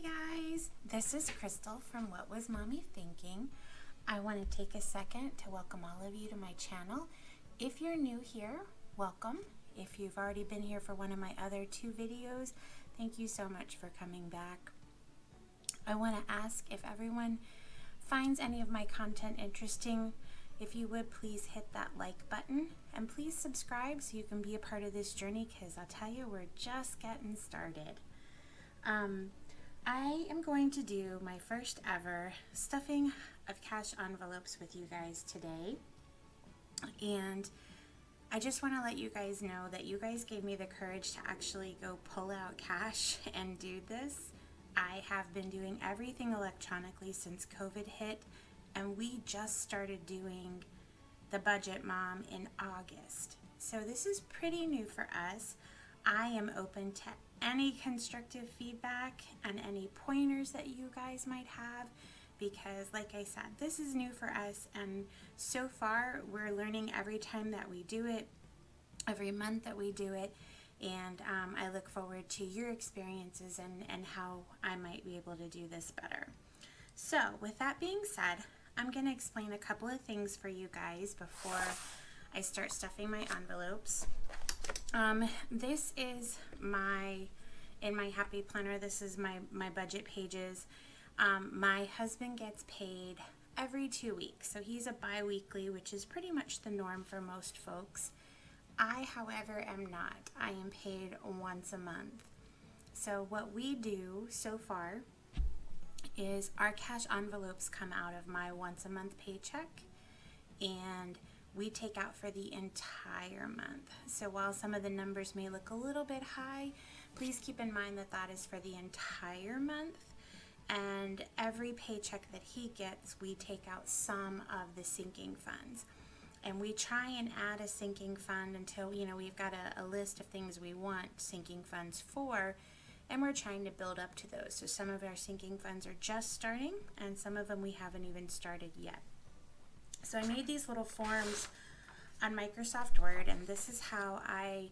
Hey guys, this is Crystal from What Was Mommy Thinking. I want to take a second to welcome all of you to my channel. If you're new here, welcome. If you've already been here for one of my other two videos, thank you so much for coming back. I want to ask if everyone finds any of my content interesting, if you would please hit that like button and please subscribe so you can be a part of this journey, because I'll tell you, we're just getting started. I am going to do my first ever stuffing of cash envelopes with you guys today, and I just want to let you guys know that you guys gave me the courage to actually go pull out cash and do this. I have been doing everything electronically since COVID hit, and we just started doing the Budget Mom in August. So this is pretty new for us. I am open to any constructive feedback and any pointers that you guys might have, because like I said, this is new for us, and so far we're learning every time that we do it, every month that we do it, and I look forward to your experiences and how I might be able to do this better. So with that being said, I'm going to explain a couple of things for you guys before I start stuffing my envelopes. This is in my happy planner, this is my budget pages. My husband gets paid every 2 weeks, so he's a bi-weekly, which is pretty much the norm for most folks. I, however, am not. I am paid once a month. So what we do so far is our cash envelopes come out of my once a month paycheck, and we take out for the entire month. So while some of the numbers may look a little bit high, please keep in mind that that is for the entire month. And every paycheck that he gets, we take out some of the sinking funds. And we try and add a sinking fund until, we've got a list of things we want sinking funds for, and we're trying to build up to those. So some of our sinking funds are just starting, and some of them we haven't even started yet. So I made these little forms on Microsoft Word, and this is how I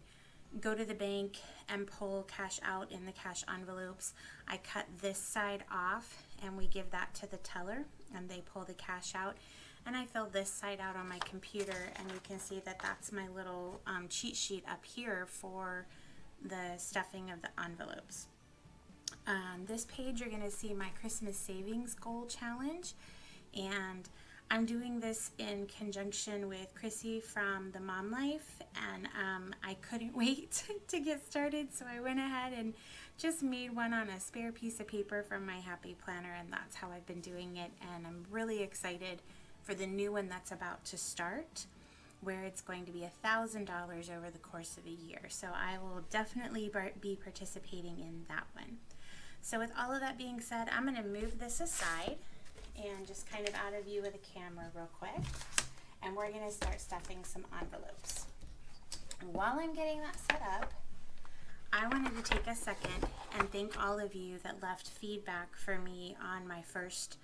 go to the bank and pull cash out in the cash envelopes. I cut this side off, and we give that to the teller, and they pull the cash out. And I fill this side out on my computer, and you can see that that's my little cheat sheet up here for the stuffing of the envelopes. On this page, you're going to see my Christmas Savings Goal Challenge, and I'm doing this in conjunction with Chrissy from the Mom Life, and I couldn't wait to get started, so I went ahead and just made one on a spare piece of paper from my Happy Planner, and that's how I've been doing it. And I'm really excited for the new one that's about to start, where it's going to be $1,000 over the course of a year. So I will definitely be participating in that one. So with all of that being said, I'm going to move this aside and just kind of out of view of the camera real quick, and we're going to start stuffing some envelopes. And while I'm getting that set up, I wanted to take a second and thank all of you that left feedback for me on my first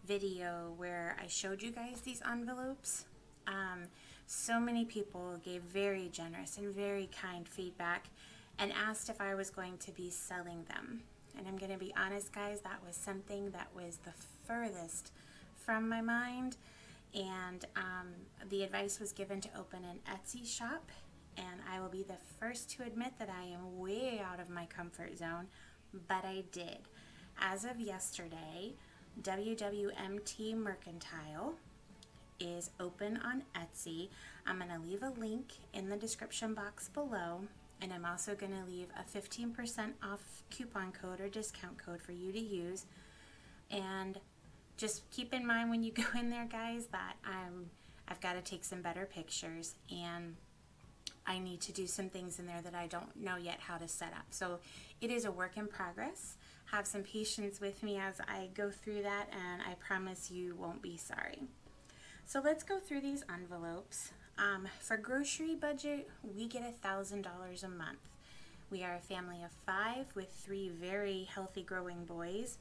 video where I showed you guys these envelopes. So many people gave very generous and very kind feedback and asked if I was going to be selling them. And I'm going to be honest, guys, that was something that was the furthest from my mind. And the advice was given to open an Etsy shop. And I will be the first to admit that I am way out of my comfort zone, but I did. As of yesterday, WWMTMercantile is open on Etsy. I'm going to leave a link in the description box below. And I'm also going to leave a 15% off coupon code or discount code for you to use. And just keep in mind when you go in there, guys, that I've got to take some better pictures, and I need to do some things in there that I don't know yet how to set up. So it is a work in progress. Have some patience with me as I go through that, and I promise you won't be sorry. So let's go through these envelopes. For grocery budget, we get $1,000 a month. We are a family of 5 with 3 very healthy growing boys,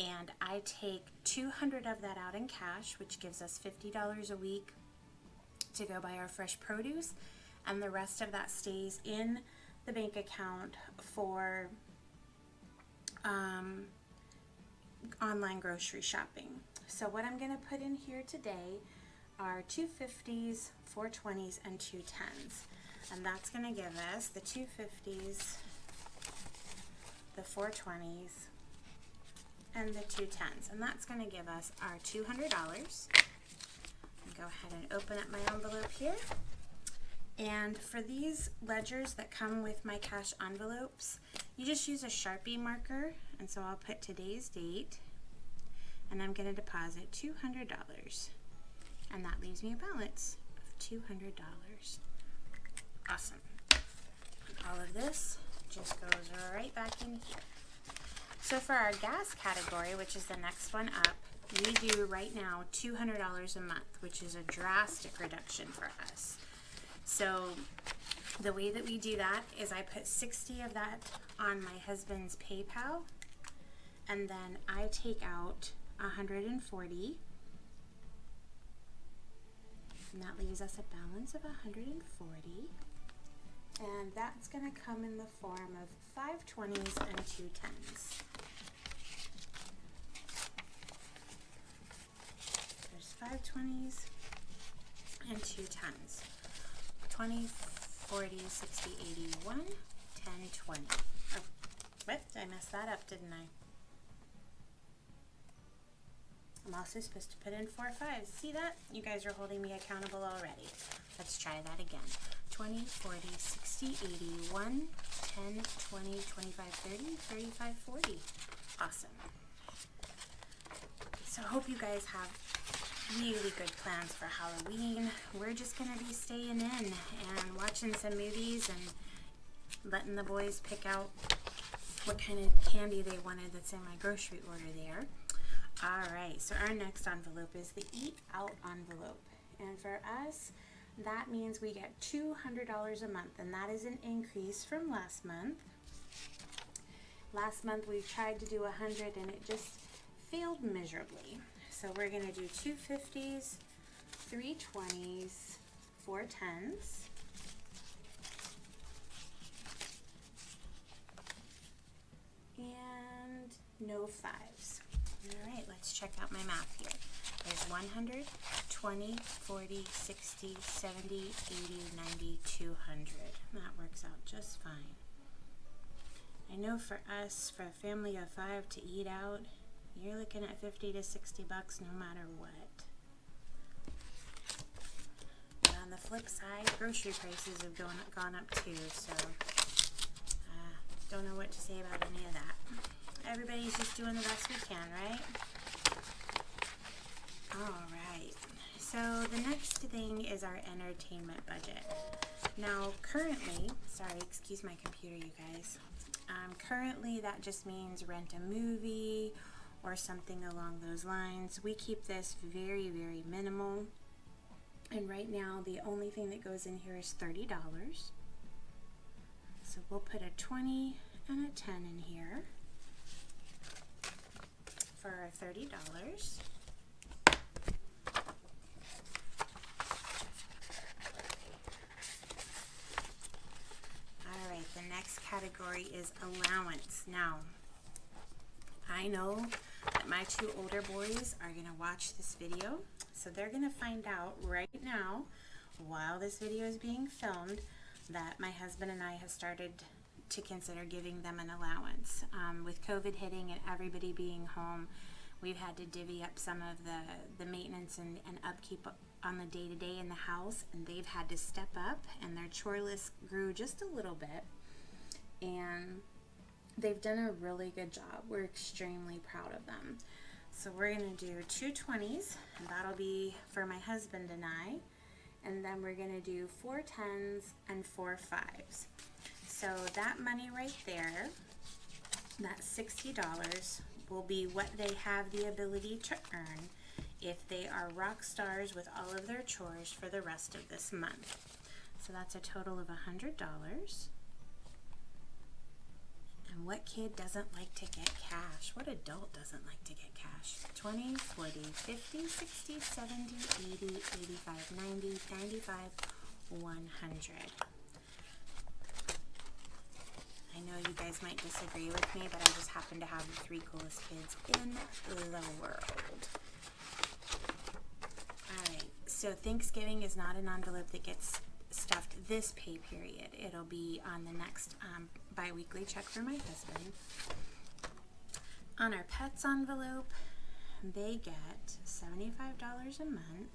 and I take $200 of that out in cash, which gives us $50 a week to go buy our fresh produce, and the rest of that stays in the bank account for online grocery shopping. So what I'm going to put in here today are 250s, 420s, and 210s. And that's going to give us the 250s, the 420s, and the 210s. And that's going to give us our $200. Go ahead and open up my envelope here. And for these ledgers that come with my cash envelopes, you just use a Sharpie marker. And so I'll put today's date, and I'm going to deposit $200. And that leaves me a balance of $200. Awesome. And all of this just goes right back in here. So for our gas category, which is the next one up, we do right now $200 a month, which is a drastic reduction for us. So the way that we do that is I put 60 of that on my husband's PayPal, and then I take out 140, and that leaves us a balance of 140, and that's going to come in the form of 520s and 210s. There's 520s and 210s. 20, 40, 60, 81, 10, 20. Oh, what? I messed that up, didn't I? I'm also supposed to put in 4 5s. See that? You guys are holding me accountable already. Let's try that again. 20, 40, 60, 81, 10, 20, 25, 30, 35, 40. Awesome. So I hope you guys have really good plans for Halloween. We're just going to be staying in and watching some movies and letting the boys pick out what kind of candy they wanted that's in my grocery order there. Alright, so our next envelope is the Eat Out envelope. And for us, that means we get $200 a month, and that is an increase from last month. Last month we tried to do 100 and it just failed miserably. So we're going to do 250s, 320s, 410s, and no 5s. Alright, let's check out my math here. There's 100, 20, 40, 60, 70, 80, 90, 200. That works out just fine. I know for us, for a family of 5 to eat out, you're looking at $50 to $60 no matter what. But on the flip side, grocery prices have gone up too, so don't know what to say about any of that. Everybody's just doing the best we can, right? Alright, so the next thing is our entertainment budget. Now currently, sorry, excuse my computer you guys, currently that just means rent a movie or something along those lines. We keep this very, very minimal. And right now, the only thing that goes in here is $30. So we'll put a 20 and a 10 in here for our $30. All right, the next category is allowance. Now, I know that my 2 older boys are going to watch this video, so they're going to find out right now, while this video is being filmed, that my husband and I have started to consider giving them an allowance. With COVID hitting and everybody being home, we've had to divvy up some of the maintenance and upkeep on the day-to-day in the house, and they've had to step up, and their chore list grew just a little bit, and they've done a really good job. We're extremely proud of them. So we're going to do 2 20s, and that'll be for my husband and I. And then we're going to do 4 10s and 4 5s. So that money right there, that $60, will be what they have the ability to earn if they are rock stars with all of their chores for the rest of this month. So that's a total of $100. And what kid doesn't like to get cash? What adult doesn't like to get cash? 20, 40, 50, 60, 70, 80, 85, 90, 95, 100. I know you guys might disagree with me, but I just happen to have the 3 coolest kids in the world. Alright, so Thanksgiving is not an envelope that gets stuffed this pay period. It'll be on the next bi-weekly check for my husband. On our pets envelope, they get $75 a month.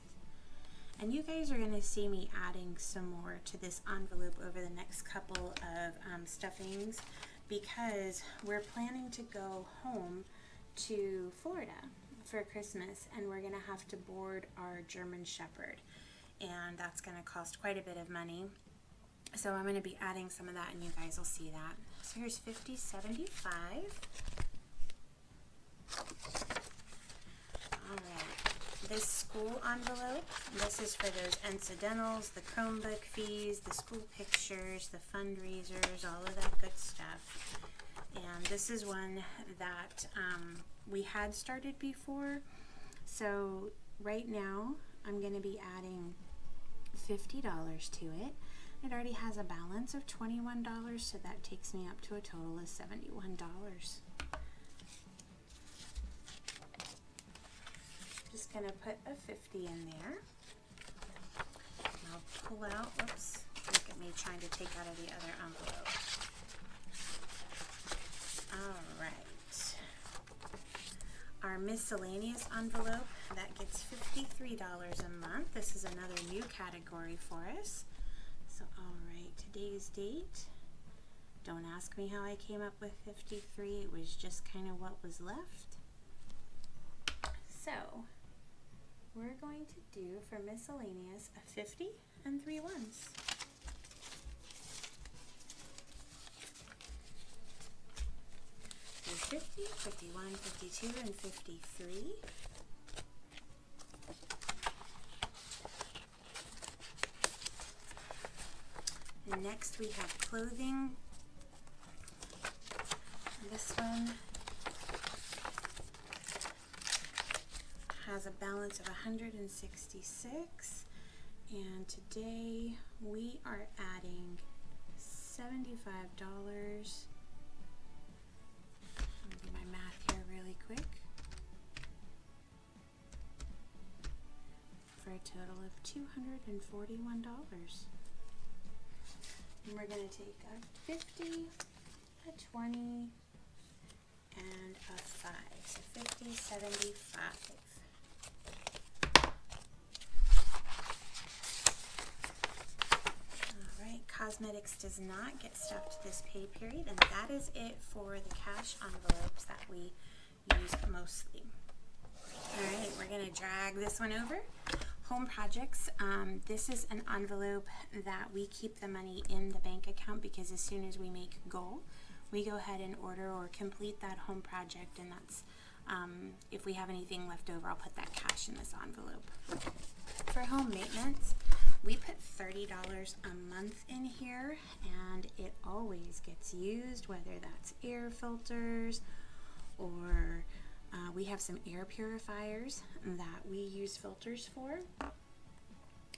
And you guys are going to see me adding some more to this envelope over the next couple of stuffings, because we're planning to go home to Florida for Christmas, and we're going to have to board our German Shepherd, and that's going to cost quite a bit of money. So I'm going to be adding some of that, and you guys will see that. So here's $50.75. Alright, this school envelope, this is for those incidentals, the Chromebook fees, the school pictures, the fundraisers, all of that good stuff. And this is one that we had started before. So right now I'm going to be adding $50 to it. It already has a balance of $21, so that takes me up to a total of $71. Just going to put a 50 in there. And I'll pull out, whoops, look at me trying to take out of the other envelope. Alright. Our miscellaneous envelope, that gets $53 a month. This is another new category for us. So, alright, today's date. Don't ask me how I came up with 53. It was just kind of what was left. So, we're going to do for miscellaneous a 50 and 3 ones. There's 50, 51, 52, and 53. And next we have clothing. This one has a balance of $166, and today we are adding $75. I'll do my math here really quick. For a total of $241. And we're going to take a 50, a 20, and a 5. So 50, 75. Cosmetics does not get stuffed this pay period, and that is it for the cash envelopes that we use mostly. Alright, we're going to drag this one over. Home projects. This is an envelope that we keep the money in the bank account, because as soon as we make a goal, we go ahead and order or complete that home project, and that's if we have anything left over, I'll put that cash in this envelope. For home maintenance, we put $30 a month in here, and it always gets used, whether that's air filters or we have some air purifiers that we use filters for.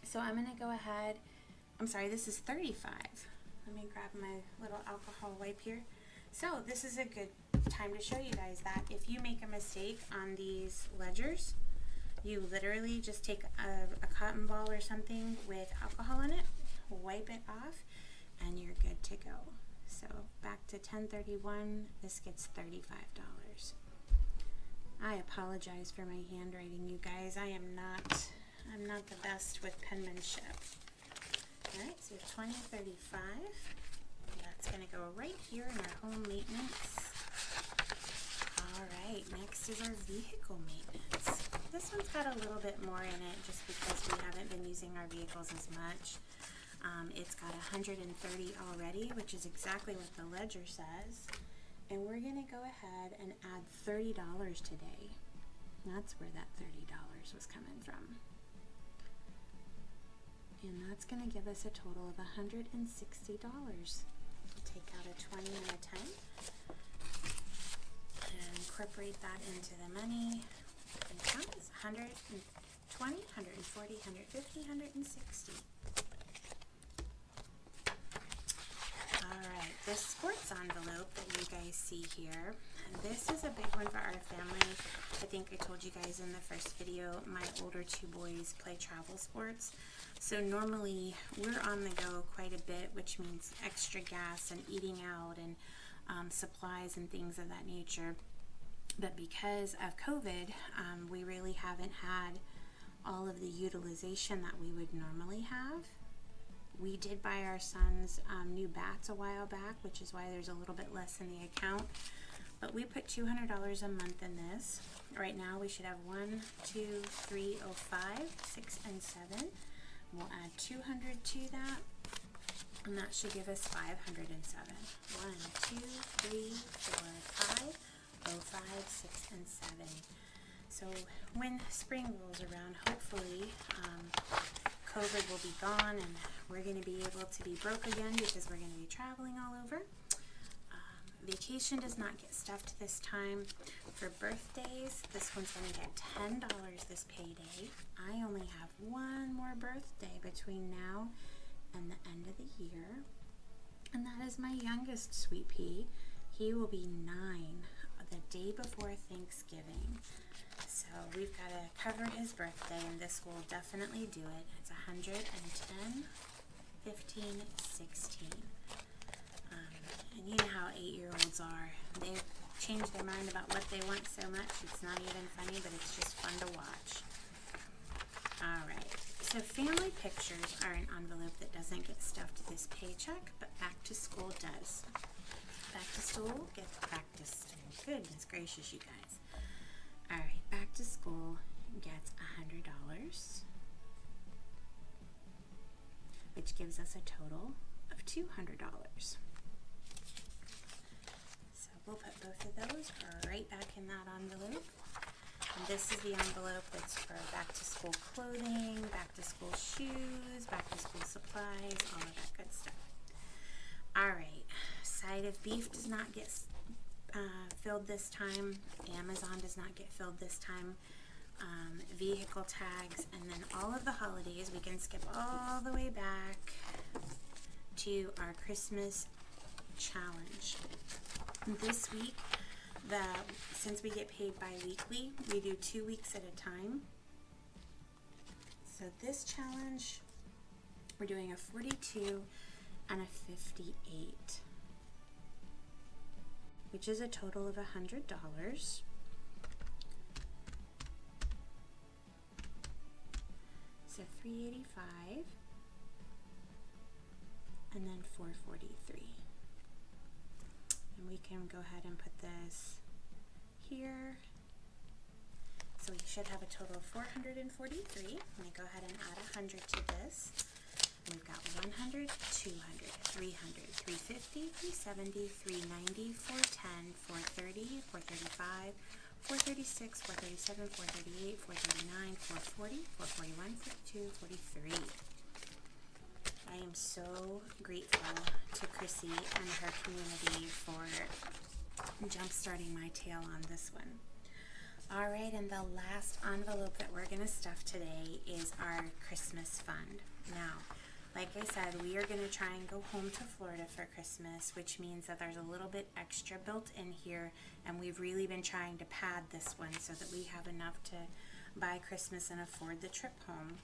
So I'm going to go ahead, I'm sorry, this is $35. Let me grab my little alcohol wipe here. So this is a good time to show you guys that if you make a mistake on these ledgers, you literally just take a cotton ball or something with alcohol in it, wipe it off, and you're good to go. So back to 1031, this gets $35. I apologize for my handwriting, you guys. I'm not the best with penmanship. Alright, so 2035. That's going to go right here in our home maintenance. Alright, next is our vehicle maintenance. This one's got a little bit more in it just because we haven't been using our vehicles as much. It's got 130 already, which is exactly what the ledger says. And we're going to go ahead and add $30 today. That's where that $30 was coming from. And that's going to give us a total of $160. Take out a 20 and a 10. And incorporate that into the money. And count is 120, 140, 150, 160. Alright, this sports envelope that you guys see here, this is a big one for our family. I think I told you guys in the first video, my older two boys play travel sports. So normally we're on the go quite a bit, which means extra gas and eating out and supplies and things of that nature. But because of COVID, we really haven't had all of the utilization that we would normally have. We did buy our sons new bats a while back, which is why there's a little bit less in the account. But we put $200 a month in this. Right now we should have 1, 2, 3, 5, 6, and 7. We'll add 200 to that, and that should give us 507. 1, 2, 3, 4, 5, 5, 6, and 7. So when spring rolls around, hopefully COVID will be gone and we're going to be able to be broke again because we're going to be traveling all over. Vacation does not get stuffed this time. For birthdays, this one's going to get $10 this payday. I only have one more birthday between now and the end of the year, and that is my youngest sweet pea. He will be 9 the day before Thanksgiving. So we've got to cover his birthday, and this will definitely do it. It's 110, 15, 16. And you know how 8-year-olds are. They change their mind about what they want so much. It's not even funny, but it's just fun to watch. Alright, so family pictures are an envelope that doesn't get stuffed this paycheck, but back to school does. Back to school gets practiced. Goodness gracious, you guys. Alright, back to school gets $100, which gives us a total of $200. We'll put both of those right back in that envelope. And this is the envelope that's for back to school clothing, back to school shoes, back to school supplies, all of that good stuff. Alright, side of beef does not get filled this time. Amazon does not get filled this time. Vehicle tags, and then all of the holidays, we can skip all the way back to our Christmas challenge. This week, since we get paid bi-weekly, we do 2 weeks at a time. So this challenge, we're doing a 42 and a 58, which is a total of $100. So $385, and then $443. And we can go ahead and put this here. So we should have a total of 443. Let me go ahead and add 100 to this. And we've got 100, 200, 300, 350, 370, 390, 410, 430, 435, 436, 437, 438, 439, 440, 441, 42, 43. I am so grateful to Chrissy and her community for jump-starting my tale on this one. Alright, and the last envelope that we're going to stuff today is our Christmas fund. Now, like I said, we are going to try and go home to Florida for Christmas, which means that there's a little bit extra built in here, and we've really been trying to pad this one so that we have enough to buy Christmas and afford the trip home.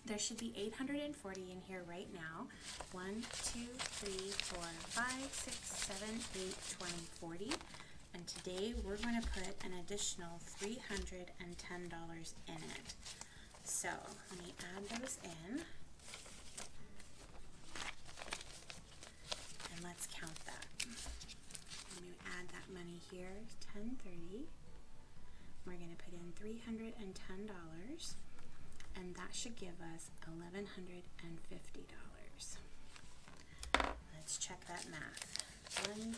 There should be 840 in here right now. 1, 2, 3, 4, 5, 6, 7, 8, 20, 40. And today we're going to put an additional $310 in it. So let me add those in. And let's count that. Let me add that money here. 1030. We're going to put in $310. And that should give us $1,150. Let's check that math. 1, 2,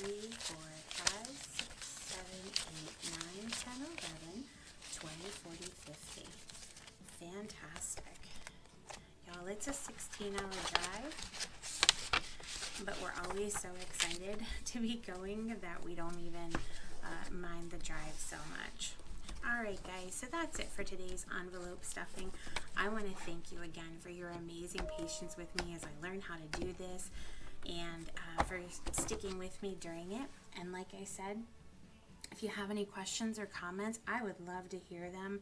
3, 4, 5, 6, 7, 8, 9, 10, 11, 20, 40, 50. Fantastic. Y'all, it's a 16-hour drive, but we're always so excited to be going that we don't even mind the drive so much. Alright guys, so that's it for today's envelope stuffing. I want to thank you again for your amazing patience with me as I learn how to do this. and for sticking with me during it. And like I said, if you have any questions or comments, I would love to hear them.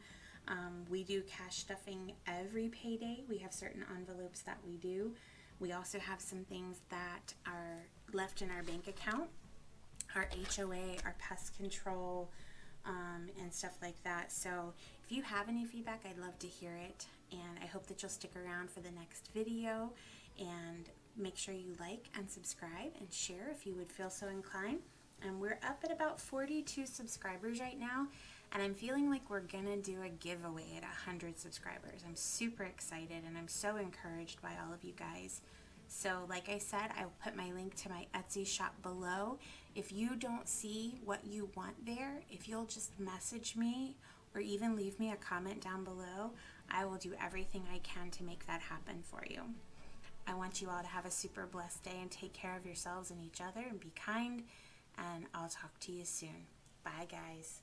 We do cash stuffing every payday. We have certain envelopes that we do. We also have some things that are left in our bank account, our HOA, our pest control, and stuff like that. So if you have any feedback, I'd love to hear it. And I hope that you'll stick around for the next video, and make sure you like and subscribe and share if you would feel so inclined. And we're up at about 42 subscribers right now, and I'm feeling like we're gonna do a giveaway at 100 subscribers. I'm super excited, and I'm so encouraged by all of you guys. So like I said, I'll put my link to my Etsy shop below. If you don't see what you want there, if you'll just message me or even leave me a comment down below, I will do everything I can to make that happen for you. I want you all to have a super blessed day and take care of yourselves and each other and be kind, and I'll talk to you soon. Bye, guys.